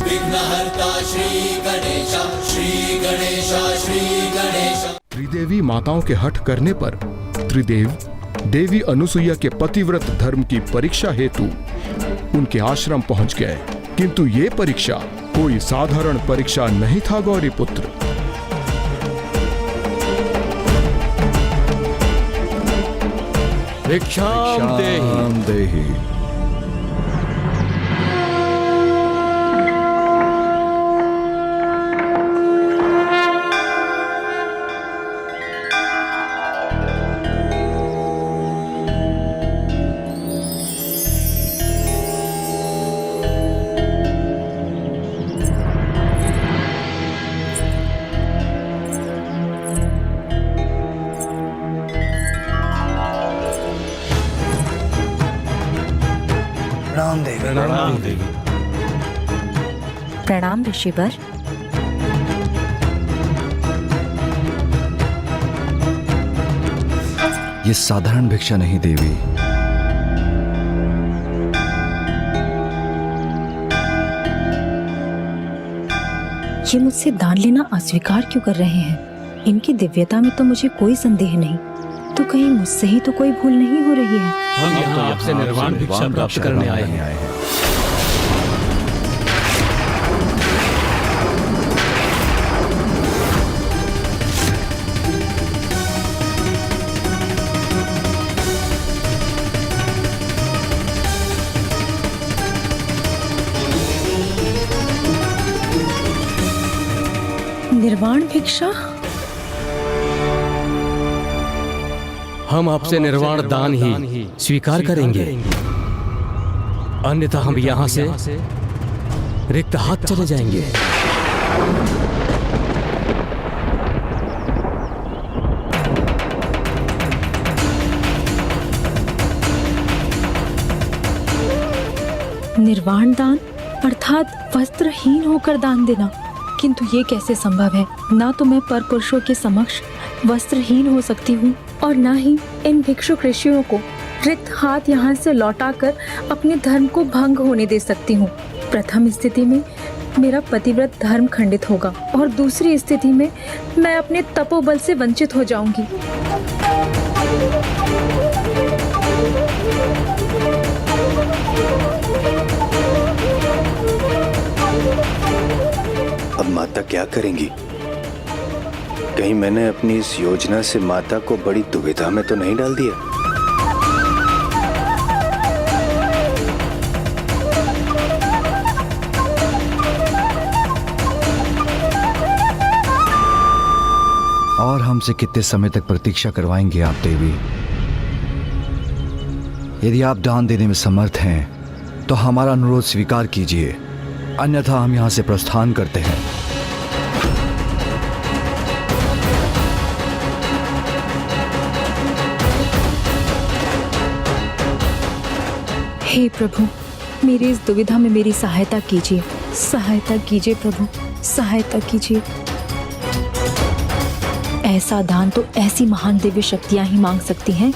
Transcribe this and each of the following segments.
विघ्नहर्ता श्री गणेश, श्री गणेश, श्री गणेश। त्रिदेवी माताओं के हठ करने पर त्रिदेव देवी अनुसुईया के पतिव्रत धर्म की परीक्षा हेतु उनके आश्रम पहुंच गए, किंतु ये परीक्षा कोई साधारण परीक्षा नहीं था। गौरी पुत्र, भिक्षाम देहि। प्रणाम देवी। प्रणाम ऋषिवर। ये साधारण भिक्षा नहीं देवी, ये मुझसे दान लेना अस्वीकार क्यों कर रहे हैं? इनकी दिव्यता में तो मुझे कोई संदेह नहीं, तो कहीं मुझसे ही तो कोई भूल नहीं हो रही है। हम यहाँ आपसे निर्वाण भिक्षा प्राप्त करने आए हैं। निर्वाण भिक्षा? हम आपसे निर्वाण दान ही स्वीकार करेंगे, अन्यथा हम यहाँ से रिक्त हाथ चले जाएंगे। निर्वाण दान अर्थात वस्त्रहीन होकर दान देना, किंतु ये कैसे संभव है? ना तो मैं पर पुरुषों के समक्ष वस्त्रहीन हो सकती हूँ और ना ही इन भिक्षुक ऋषियों को रिक्त हाथ यहाँ से लौटाकर अपने धर्म को भंग होने दे सकती हूँ। प्रथम स्थिति में मेरा पतिव्रत धर्म खंडित होगा और दूसरी स्थिति में मैं अपने तपोबल से वंचित हो जाऊंगी। अब माता क्या करेंगी? कहीं मैंने अपनी इस योजना से माता को बड़ी दुविधा में तो नहीं डाल दिया? और हमसे कितने समय तक प्रतीक्षा करवाएंगे आप देवी? यदि आप दान देने में समर्थ हैं तो हमारा अनुरोध स्वीकार कीजिए, अन्यथा हम यहां से प्रस्थान करते हैं। हे प्रभु, मेरी इस दुविधा में मेरी सहायता कीजिए, सहायता कीजिए प्रभु, सहायता कीजिए। ऐसा दान तो ऐसी महान दिव्य शक्तियां ही मांग सकती हैं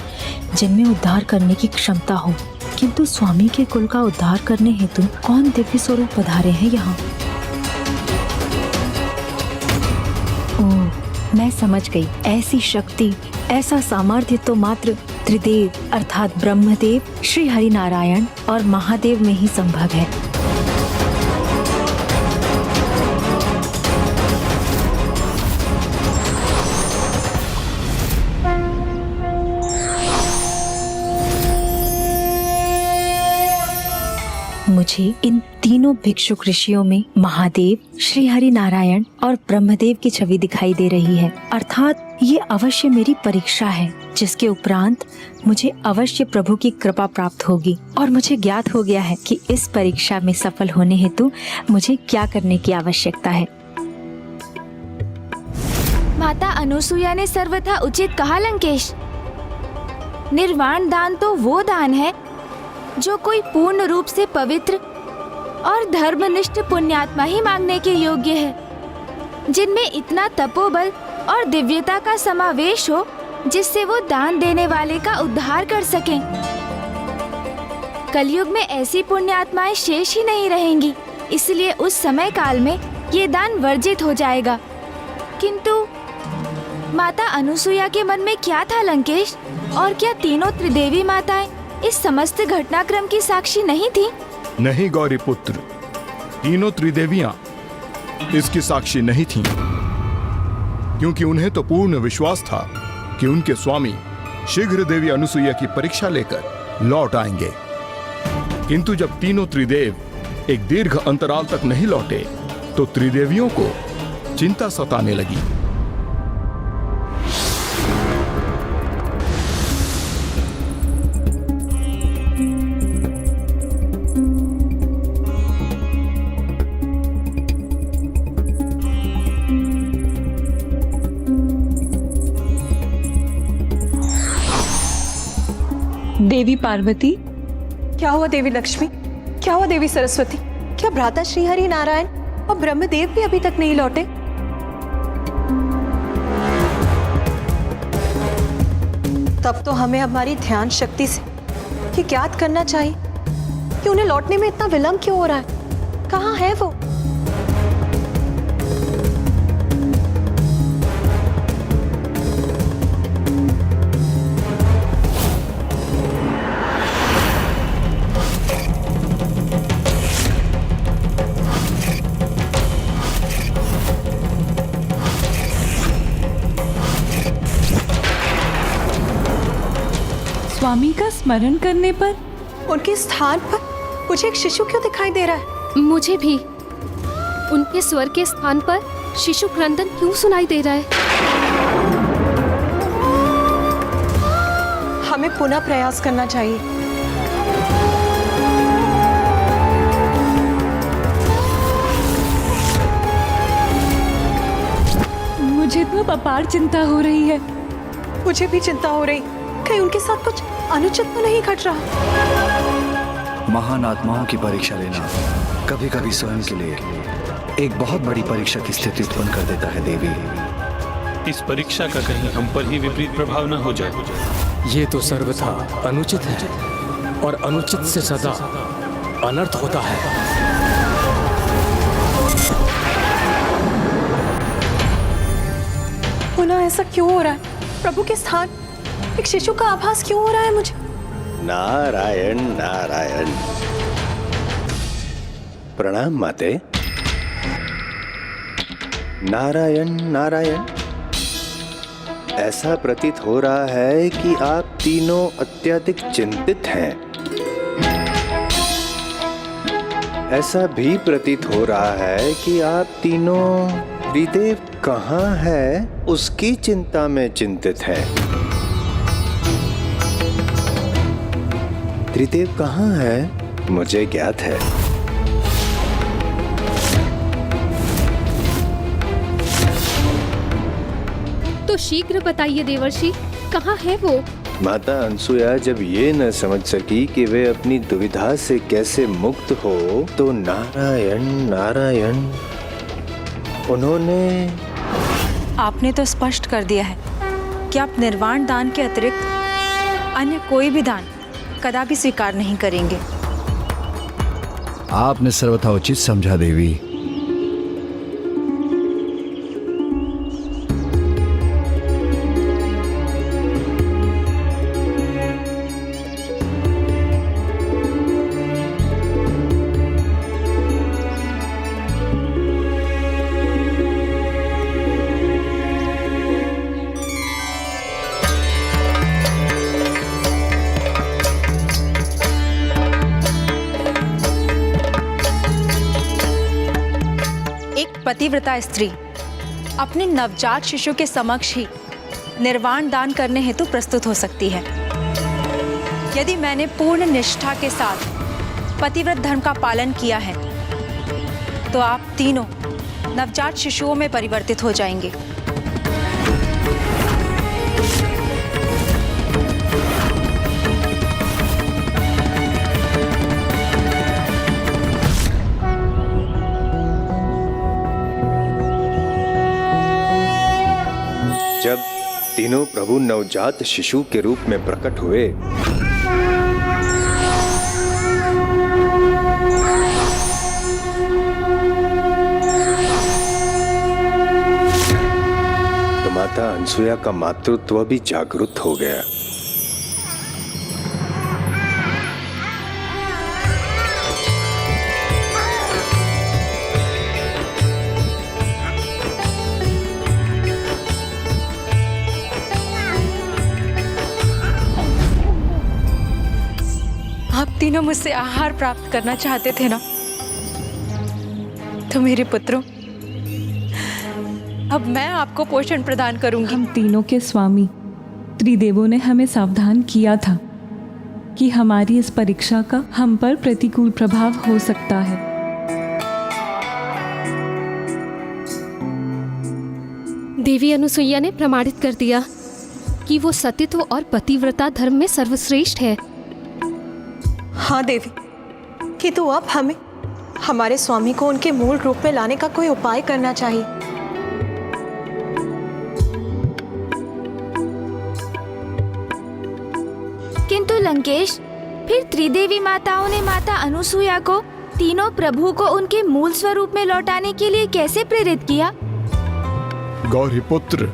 जिनमें उद्धार करने की क्षमता हो, किंतु स्वामी के कुल का उद्धार करने हेतु कौन दिव्य स्वरूप पधारे हैं यहाँ? ओह, मैं समझ गई। ऐसी शक्ति, ऐसा सामर्थ्य तो मात्र त्रिदेव अर्थात ब्रह्मदेव, श्री हरि नारायण और महादेव में ही संभव है। मुझे इन तीनों भिक्षुक ऋषियों में महादेव, श्री हरि नारायण और ब्रह्मदेव की छवि दिखाई दे रही है, अर्थात ये अवश्य मेरी परीक्षा है, जिसके उपरांत मुझे अवश्य प्रभु की कृपा प्राप्त होगी। और मुझे ज्ञात हो गया है कि इस परीक्षा में सफल होने हेतु मुझे क्या करने की आवश्यकता है। माता अनुसुईया ने सर्वथा उचित कहा लंकेश। निर्वाण दान तो वो दान है जो कोई पूर्ण रूप से पवित्र और धर्मनिष्ठ पुण्यात्मा ही मांगने के योग्य है, जिनमें इतना तपोबल और दिव्यता का समावेश हो जिससे वो दान देने वाले का उद्धार कर सकें। कलयुग में ऐसी पुण्यात्माएं शेष ही नहीं रहेंगी, इसलिए उस समय काल में ये दान वर्जित हो जाएगा। किंतु माता अनुसुईया के मन में क्या था लंकेश? और क्या तीनों त्रिदेवी माताएं इस समस्त घटनाक्रम की साक्षी नहीं थी? नहीं गौरी पुत्र, तीनों त्रिदेवियां इसकी साक्षी नहीं थीं, क्योंकि उन्हें तो पूर्ण विश्वास था कि उनके स्वामी शीघ्र देवी अनुसुईया की परीक्षा लेकर लौट आएंगे। किंतु जब तीनों त्रिदेव एक दीर्घ अंतराल तक नहीं लौटे तो त्रिदेवियों को चिंता सताने लगी। देवी पार्वती, क्या हुआ देवी लक्ष्मी, क्या हुआ देवी सरस्वती? क्या भ्राता श्रीहरि नारायण और ब्रह्मदेव भी अभी तक नहीं लौटे? तब तो हमें हमारी ध्यान शक्ति से ये ज्ञात करना चाहिए कि उन्हें लौटने में इतना विलंब क्यों हो रहा है। कहाँ है वो? स्वामी का स्मरण करने पर उनके स्थान पर मुझे एक शिशु क्यों दिखाई दे रहा है? मुझे भी उनके स्वर के स्थान पर शिशु क्रंदन क्यों सुनाई दे रहा है? हमें पुनः प्रयास करना चाहिए। मुझे तो अपार चिंता हो रही है। मुझे भी चिंता हो रही, कहीं उनके साथ कुछ अनुचित तो नहीं घट रहा। महान आत्माओं की परीक्षा लेना कभी कभी स्वयं के लिए एक बहुत बड़ी परीक्षा की स्थिति उत्पन्न कर देता है देवी। इस परीक्षा का कहीं हम पर ही विपरीत प्रभाव न हो जाए। ये तो सर्वथा अनुचित है और अनुचित से सदा अनर्थ होता है। पुनः ऐसा क्यों हो रहा है? प्रभु के स्थान एक शिशु का आभास क्यों हो रहा है मुझे? नारायण नारायण। प्रणाम माते। नारायण नारायण। ऐसा प्रतीत हो रहा है कि आप तीनों अत्यधिक चिंतित हैं। ऐसा भी प्रतीत हो रहा है कि आप तीनों त्रिदेव कहाँ है उसकी चिंता में चिंतित हैं। त्रिदेव कहाँ है मुझे ज्ञात है। तो शीघ्र बताइए देवर्षि, कहाँ है वो? माता अनसुया जब ये न समझ सकी कि वे अपनी दुविधा से कैसे मुक्त हो तो नारायण नारायण उन्होंने। आपने तो स्पष्ट कर दिया है कि आप निर्वाण दान के अतिरिक्त अन्य कोई भी दान कदापि स्वीकार नहीं करेंगे। आपने सर्वथा उचित समझा देवी। पतिव्रता स्त्री अपने नवजात शिशु के समक्ष ही निर्वाण दान करने हेतु प्रस्तुत हो सकती है। यदि मैंने पूर्ण निष्ठा के साथ पतिव्रत धर्म का पालन किया है तो आप तीनों नवजात शिशुओं में परिवर्तित हो जाएंगे। जब तीनों प्रभु नवजात शिशु के रूप में प्रकट हुए माता अनसुया का मातृत्व भी जागृत हो गया। आप तीनों मुझसे आहार प्राप्त करना चाहते थे ना, तो मेरे पुत्रों, अब मैं आपको पोषण प्रदान करूंगी। हम तीनों के स्वामी त्रिदेवों ने हमें सावधान किया था कि हमारी इस परीक्षा का हम पर प्रतिकूल प्रभाव हो सकता है। देवी अनुसुईया ने प्रमाणित कर दिया कि वो सतीत्व और पतिव्रता धर्म में सर्वश्रेष्ठ है। हाँ देवी, किंतु अब हमें हमारे स्वामी को उनके मूल रूप में लाने का कोई उपाय करना चाहिए। किंतु लंकेश, फिर त्रिदेवी माताओं ने माता अनुसुईया को तीनों प्रभु को उनके मूल स्वरूप में लौटाने के लिए कैसे प्रेरित किया? गौरीपुत्र,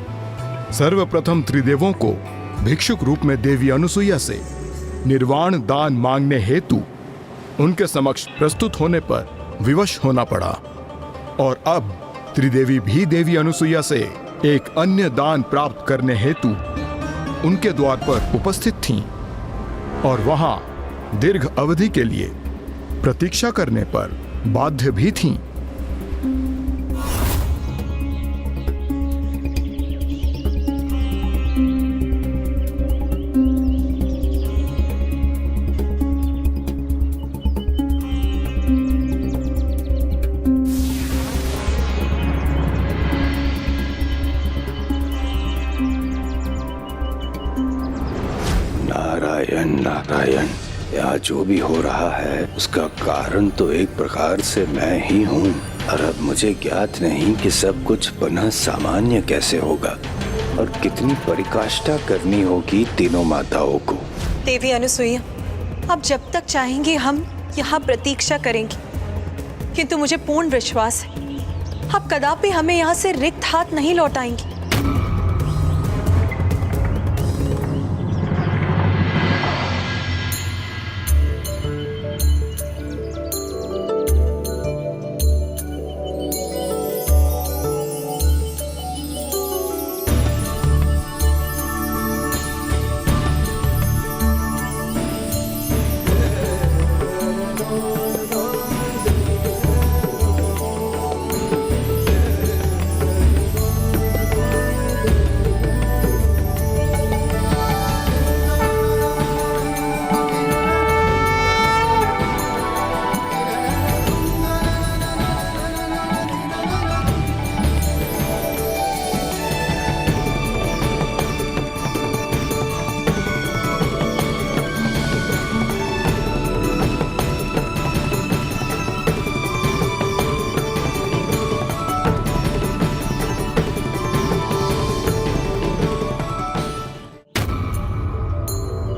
सर्वप्रथम त्रिदेवों को भिक्षुक रूप में देवी अनुसुईया से निर्वाण दान मांगने हेतु उनके समक्ष प्रस्तुत होने पर विवश होना पड़ा, और अब त्रिदेवी भी देवी अनुसुईया से एक अन्य दान प्राप्त करने हेतु उनके द्वार पर उपस्थित थीं, और वहां दीर्घ अवधि के लिए प्रतीक्षा करने पर बाध्य भी थीं। नारायण नारायण, यहाँ जो भी हो रहा है उसका कारण तो एक प्रकार से मैं ही हूँ, और अब मुझे ज्ञात नहीं कि सब कुछ पुनः सामान्य कैसे होगा और कितनी परिकाष्ठा करनी होगी तीनों माताओं को। देवी अनुसुईया, अब जब तक चाहेंगे हम यहाँ प्रतीक्षा करेंगे, किंतु मुझे पूर्ण विश्वास है आप कदापि हमें यहाँ से रिक्त हाथ नहीं लौटाएंगी।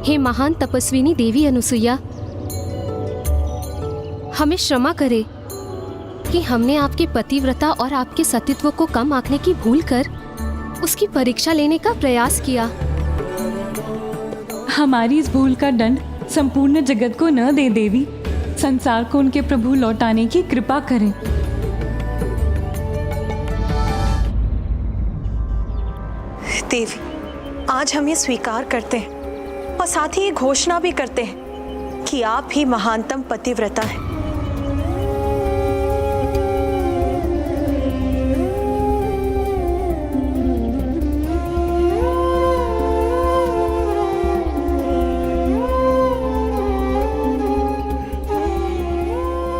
हे महान तपस्विनी देवी अनुसुईया, हमें क्षमा करे कि हमने आपके पतिव्रता और आपके सतीत्व को कम आंकने की भूल कर उसकी परीक्षा लेने का प्रयास किया। हमारी इस भूल का दंड संपूर्ण जगत को न दे देवी, संसार को उनके प्रभु लौटाने की कृपा करें। देवी, आज हम ये स्वीकार करते हैं और साथ ही ये घोषणा भी करते हैं कि आप ही महानतम पतिव्रता हैं।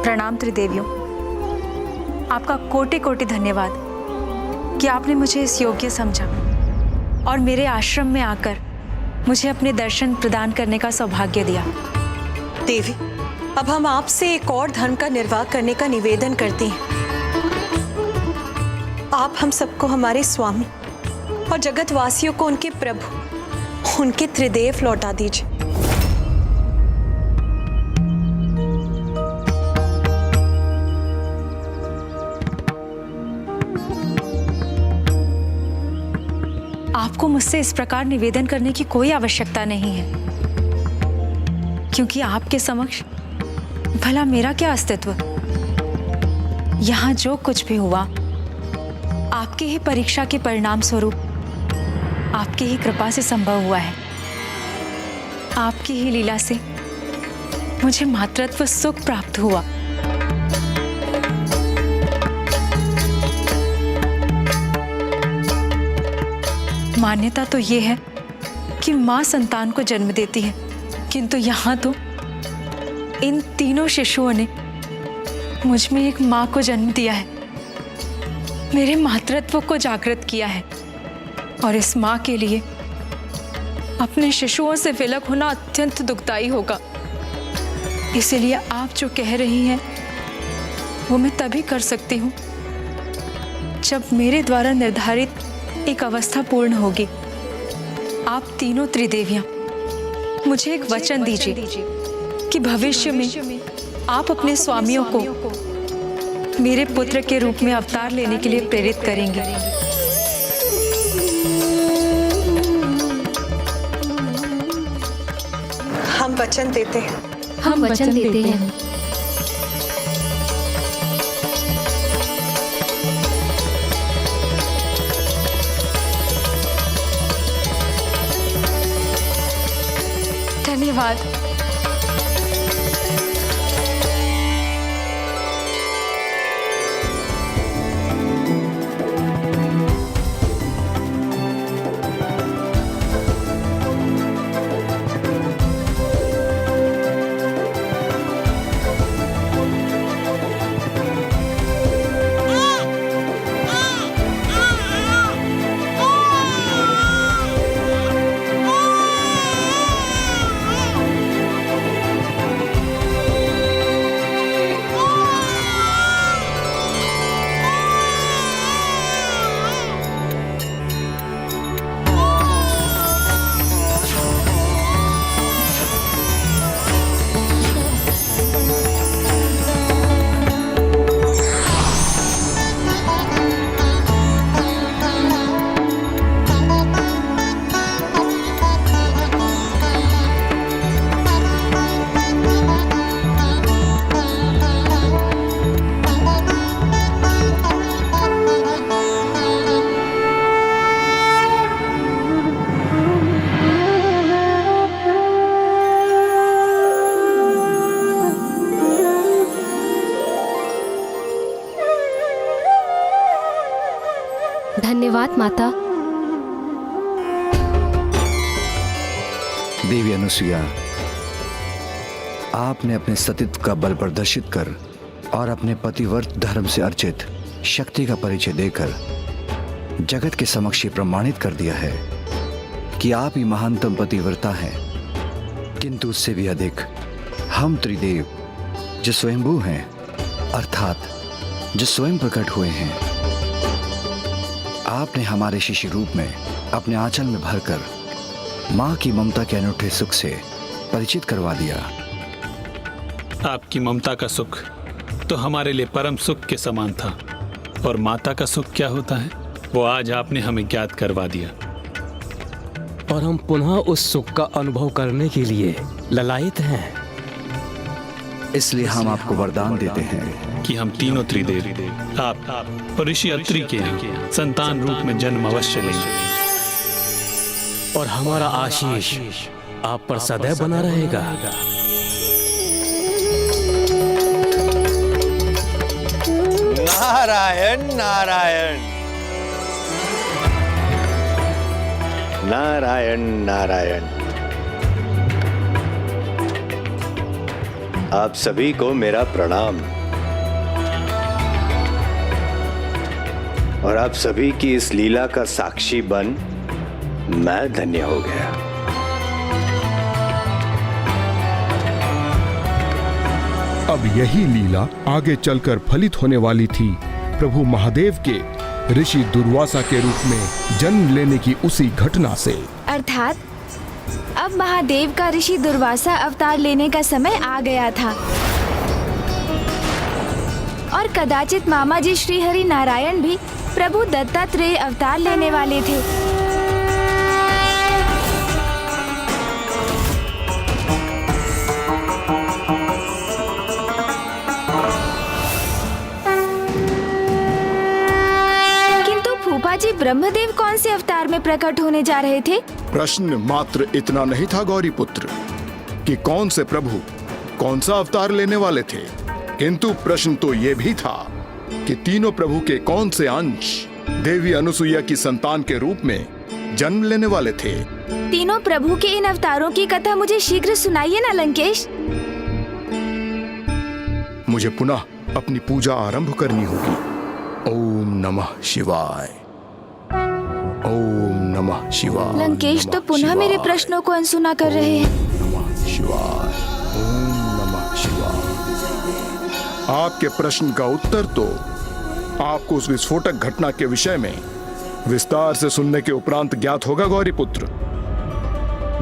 प्रणाम त्रिदेवियों, आपका कोटि कोटि धन्यवाद कि आपने मुझे इस योग्य समझा और मेरे आश्रम में आकर मुझे अपने दर्शन प्रदान करने का सौभाग्य दिया। देवी, अब हम आपसे एक और धर्म का निर्वाह करने का निवेदन करते हैं। आप हम सबको हमारे स्वामी और जगतवासियों को उनके प्रभु, उनके त्रिदेव लौटा दीजिए। आपको मुझसे इस प्रकार निवेदन करने की कोई आवश्यकता नहीं है, क्योंकि आपके समक्ष भला मेरा क्या अस्तित्व। यहाँ जो कुछ भी हुआ आपकी ही परीक्षा के परिणाम स्वरूप, आपकी ही कृपा से संभव हुआ है। आपकी ही लीला से मुझे मातृत्व सुख प्राप्त हुआ। मान्यता तो ये है कि माँ संतान को जन्म देती है, किंतु यहाँ तो इन तीनों शिशुओं ने मुझ में एक माँ को जन्म दिया है, मेरे मातृत्व को जागृत किया है। और इस माँ के लिए अपने शिशुओं से विलग होना अत्यंत दुखदायी होगा। इसीलिए आप जो कह रही हैं वो मैं तभी कर सकती हूँ जब मेरे द्वारा निर्धारित एक अवस्था पूर्ण होगी। आप तीनों त्रिदेवियां मुझे एक वचन दीजिए कि भविष्य में आप अपने स्वामियों को मेरे पुत्र के रूप में अवतार लेने के लिए प्रेरित करेंगे। हम वचन देते हैं। हम वचन देते हैं। धन्यवाद। धन्यवाद माता। देवी अनुसुईया, आपने अपने सतीत्व का बल प्रदर्शित कर और अपने पतिव्रत धर्म से अर्चित शक्ति का परिचय देकर जगत के समक्ष प्रमाणित कर दिया है कि आप ही महानतम पतिव्रता हैं। किंतु उससे भी अधिक हम त्रिदेव जो स्वयंभू हैं, अर्थात जो स्वयं प्रकट हुए हैं, आपने हमारे शिशु रूप में अपने आंचल में भरकर माँ की ममता के अनूठे सुख से परिचित करवा दिया। आपकी ममता का सुख तो हमारे लिए परम सुख के समान था, और माता का सुख क्या होता है वो आज आपने हमें ज्ञात करवा दिया। और हम पुनः उस सुख का अनुभव करने के लिए ललायित हैं। इसलिए हम आपको वरदान देते हैं कि हम तीनों त्रिदेव आप और ऋषि अत्रि के यहाँ संतान रूप में जन्म अवश्य लेंगे, और हमारा आशीष आप पर सदैव बना रहेगा। नारायण नारायण नारायण नारायण। आप सभी को मेरा प्रणाम, और आप सभी की इस लीला का साक्षी बन मैं धन्य हो गया। अब यही लीला आगे चलकर फलित होने वाली थी प्रभु महादेव के ऋषि दुर्वासा के रूप में जन्म लेने की उसी घटना से। अर्थात अब महादेव का ऋषि दुर्वासा अवतार लेने का समय आ गया था, और कदाचित मामा जी श्री हरि नारायण भी प्रभु दत्तात्रेय अवतार लेने वाले थे। जी ब्रह्मदेव कौन से अवतार में प्रकट होने जा रहे थे? प्रश्न मात्र इतना नहीं था गौरी पुत्र कि कौन से प्रभु कौन सा अवतार लेने वाले थे, किंतु प्रश्न तो ये भी था कि तीनों प्रभु के कौन से अंश देवी अनुसुईया की संतान के रूप में जन्म लेने वाले थे। तीनों प्रभु के इन अवतारों की कथा मुझे शीघ्र सुनाइए ना लंकेश। मुझे पुनः अपनी पूजा आरंभ करनी होगी। ओम नमः शिवाय, ओम नमः शिवाय। लंकेश तो पुनः मेरे प्रश्नों को अनसुना कर रहे हैं। नमः शिवाय, ओम नमः शिवाय। आपके प्रश्न का उत्तर तो आपको उस विस्फोटक घटना के विषय में विस्तार से सुनने के उपरांत ज्ञात होगा गौरी पुत्र,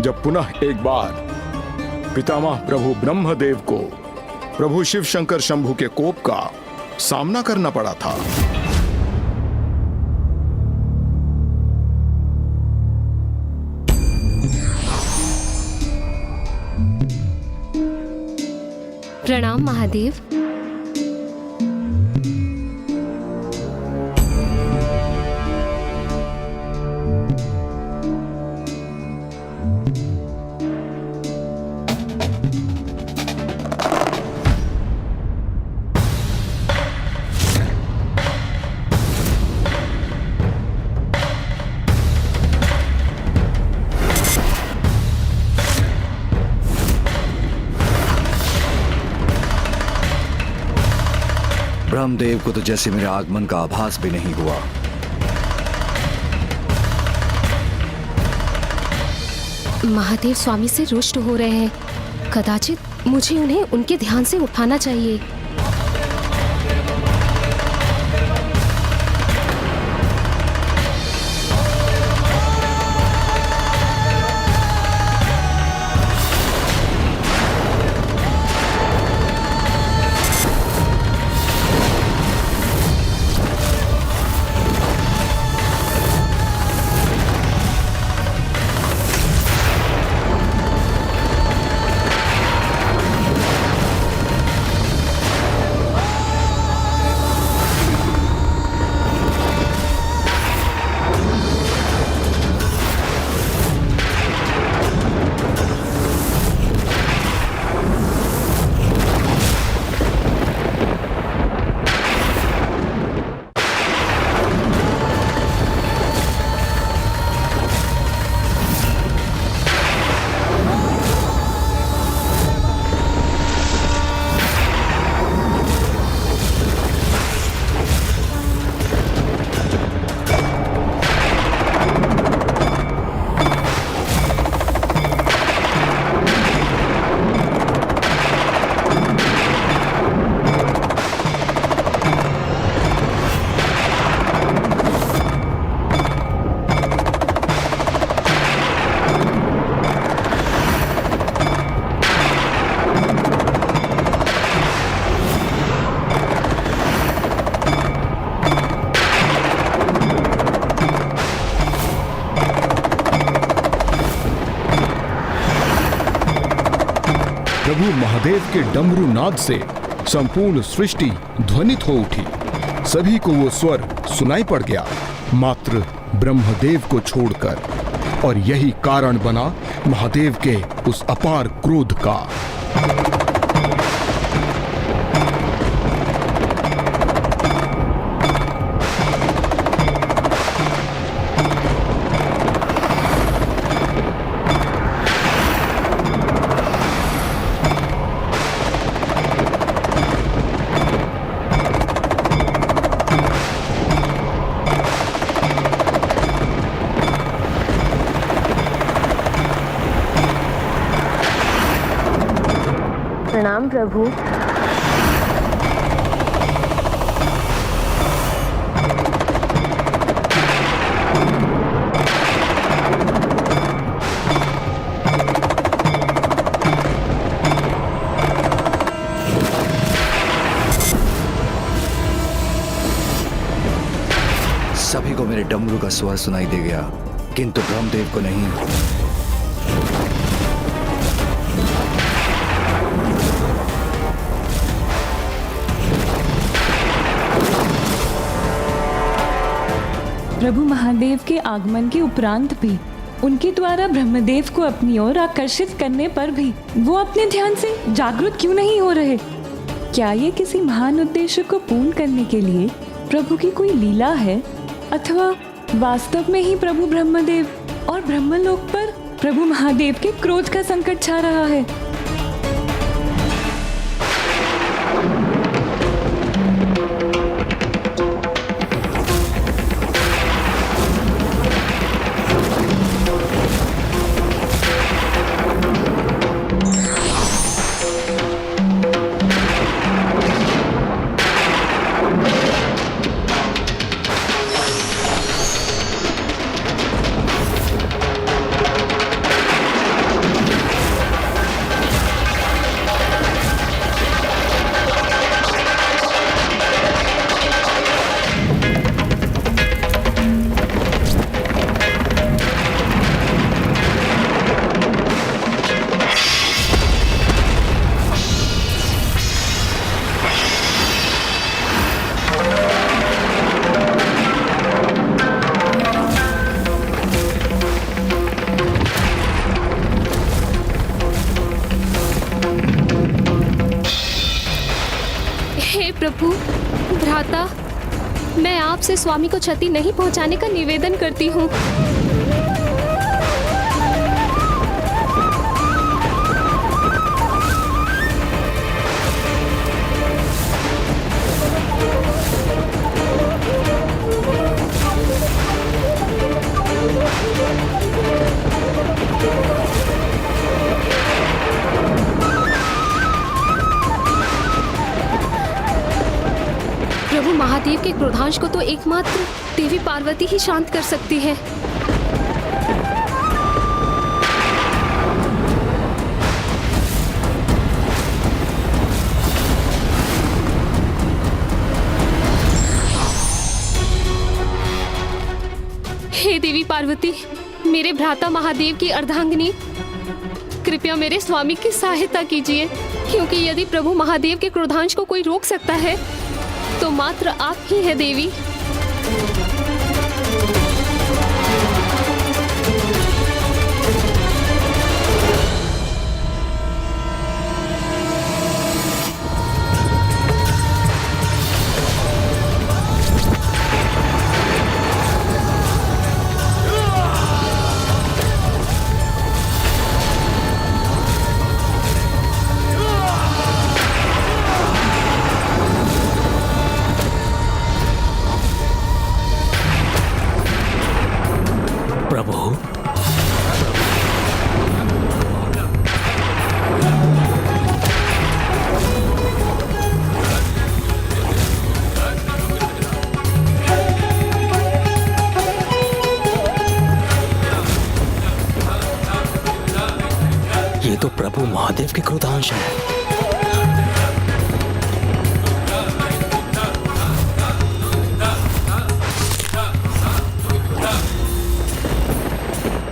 जब पुनः एक बार पितामह प्रभु ब्रह्मदेव को प्रभु शिव शंकर शंभु के कोप का सामना करना पड़ा था। प्रणाम महादेव। ब्रह्मदेव को तो जैसे मेरे आगमन का आभास भी नहीं हुआ। महादेव स्वामी से रुष्ट हो रहे हैं। कदाचित मुझे उन्हें उनके ध्यान से उठाना चाहिए। प्रभु महादेव के डमरू नाद से संपूर्ण सृष्टि ध्वनित हो उठी। सभी को वो स्वर सुनाई पड़ गया, मात्र ब्रह्मदेव को छोड़कर, और यही कारण बना महादेव के उस अपार क्रोध का। प्रणाम प्रभु। सभी को मेरे डमरू का स्वर सुनाई दे गया, किंतु ब्रह्मदेव को नहीं। प्रभु महादेव के आगमन के उपरांत भी उनके द्वारा ब्रह्मदेव को अपनी ओर आकर्षित करने पर भी वो अपने ध्यान से जागृत क्यों नहीं हो रहे? क्या ये किसी महान उद्देश्य को पूर्ण करने के लिए प्रभु की कोई लीला है, अथवा वास्तव में ही प्रभु ब्रह्मदेव और ब्रह्मलोक पर प्रभु महादेव के क्रोध का संकट छा रहा है? प्रभु भ्राता, मैं आपसे स्वामी को क्षति नहीं पहुंचाने का निवेदन करती हूँ। प्रभु महादेव के क्रोधांश को तो एकमात्र देवी पार्वती ही शांत कर सकती है। हे देवी पार्वती, मेरे भ्राता महादेव की अर्धांगिनी, कृपया मेरे स्वामी की सहायता कीजिए, क्योंकि यदि प्रभु महादेव के क्रोधांश को कोई रोक सकता है तो मात्र आप ही है देवी। ये तो प्रभु महादेव के क्रोधांश है।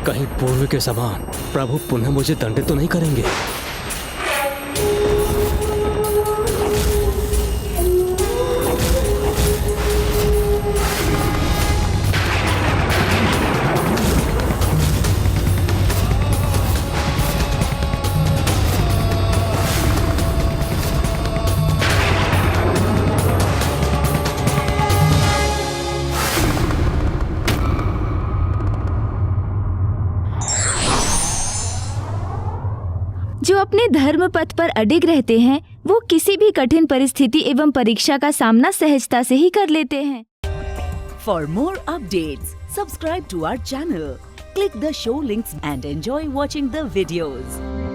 कहीं पूर्व के समान प्रभु पुनः मुझे दंडित तो नहीं करेंगे? जो अपने धर्म पथ पर अडिग रहते हैं वो किसी भी कठिन परिस्थिति एवं परीक्षा का सामना सहजता से ही कर लेते हैं। For more updates, subscribe to our channel, click the show links and enjoy watching the videos.